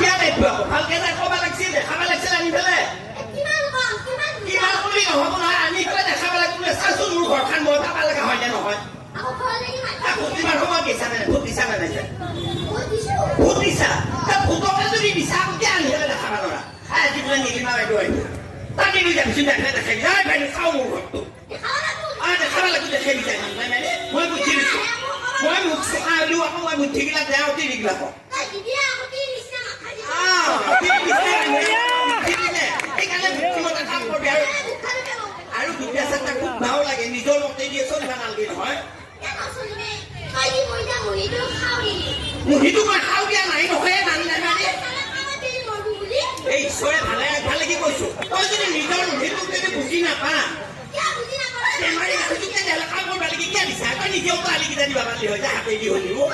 কিয় নেপু আকৌ ভালকে যাই ক'ব লাগিছিল দেখাব লাগিছিল আনি পেলাই কিমান কৰি নহ'ব নহয় আনি পেলাই দেখাব লাগিব চাচোন মোৰ ঘৰখন মই পাব লগা হয় নে নহয় ভোট সময় দিছা নে ভোট দিছা নে নাই ভোট দিছা ভোটকে যদি দিছা আগতে আনি পেলাই দেখাব নোৱাৰা আজি বোলে নীলিমা বাইদেউ আহিব তাকে লৈ যাবিচোন দেখাই দেখাই যাই বাইদেউ চাওঁ মোৰ ঘৰটো দেখাব লাগিব দেখাই দিছা নাই মানে মই বুদ্ধি দিছোঁ মই মুখ চকা দিওঁ আকৌ মই বুদ্ধিগিলা দেওঁ অতি দিগিলা কওঁ আৰু দুটা চাৰটা খুব ভাও লাগে নিজৰ মতে দিয়ে চলিব নালাগে নহয় মুহিটো মই খাওঁ দিয়া নাই নহয় এই ঈশ্বৰে ভালে ভালে কি কৈছো তই যদি নিজৰ মুহিটোক যদি বুজি নাপা বেমাৰী মানুহটোক তেতিয়াহ'লে কাম কৰিব লাগে কিয় দিছা তই নিজেও তো আলিকেইটা দিবা পাৰিলি হয় যে হাতেদি হ'লিও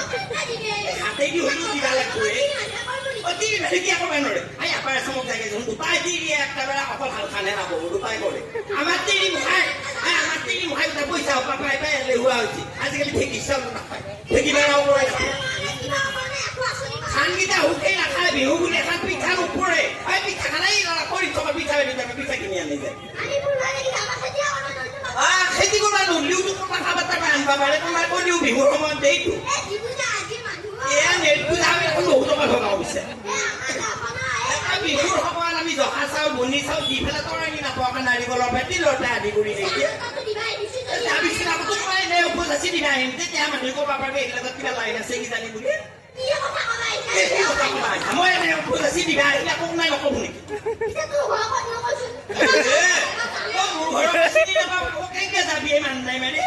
দিবা লাগিব অতি কি আকৌ বেনৰে আই আপাৰ চমক লাগে যখন দুটাই দি দিয়ে একটা বেলা অকল ভাল খানে নাবো দুটাই কৰে আমাৰ তিৰি মুখাই আমাৰ তিৰি মুখাই উঠা পইচা পাই পাই লেহুৱা হৈছে আজিকালি ঠেকি চাউল নাপায় ঠেকি বেড়াও পৰে ধানকেইটা শুকাই নাখায় বিহু বুলি এখন পিঠা নপৰে এই পিঠা খানাই কৰি থকা পিঠা পিঠা কিনি আনি যায় খেতি কৰিব নলিওতো কথা বাৰ্তা আনিব পাৰে তোমাৰ কৰিও বিহুৰ সময়ত দেইটো নেটটো যাওঁ এখন বহুত টকা থকা হৈছে বিহুৰ সময়ত আমি জহা চাউল বনি চাউল দি পেলাই তৰাঙি নাপাওঁ নাৰিকলৰ ভেটি লৰটা আদি কৰি তাৰপিছত আকৌ তোমাৰ এনে উপজাচি দিবা আহিম তেতিয়া মানুহে ক'ব পাৰিব এইবিলাকত কিবা লাইন আছে কিজানি বুলি মই এনে উপজাচি দিবা আহিলে আকৌ নাই নক'ব নেকি মোৰ ঘৰত চিনি নাপাওঁ কেনেকৈ যাবি এই মানুহ নাই মানে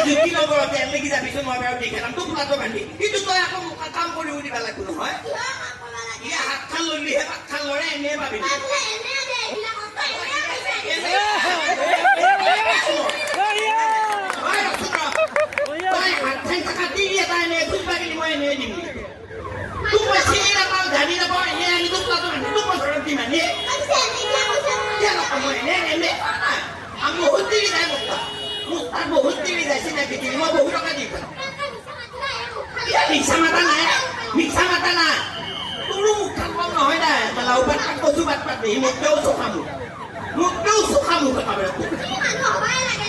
জুতি নগৰতে লাগি যাবিচোন মই বাৰু দেখাম তোক লাটো বান্ধি কিন্তু তই আকৌ কাম কৰিব দিবা লাগিব নহয় হাতখন ললিহে পাতখন লৰে এনে পাবি হাতখন কাটি দিয়ে তাই এনে ফুল পাগিলি মই এনে দিম তোক মই চিনি নাপাওঁ ধানি নাপাওঁ এনে আনি তোক লাটো বান্ধি তোক মই ঘৰত দিম আনি মই এনে আমি বহুত দেৰি যায় তাত বহুত দেৰি যায় চিনাকি দিলি মই বহু টকা দিম মিছা মাতা নাই তোৰো মুখখন কম নহয় দা লাও পাত কচু পাত পাত দেহি মোককেও চোখা মুখ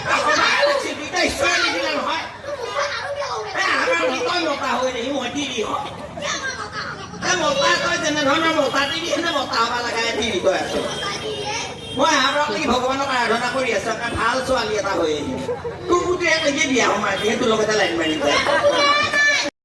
একেবাৰে দুইটা ঈশ্বৰে নিদিলে নহয় তই মতা হৈ দেহি মই দিলি হয় মতা তই যেনেধৰণৰ মতা দিলি সেনে মতা হবা লগাই দিলি তই আছ মই আমাৰ লাগি ভগৱানক আৰাধনা কৰি আছো ভাল ছোৱালী এটা হৈ তোৰ পুতেৰে বিয়া সোমাই তোৰ লগতে লাইন মাৰি যায়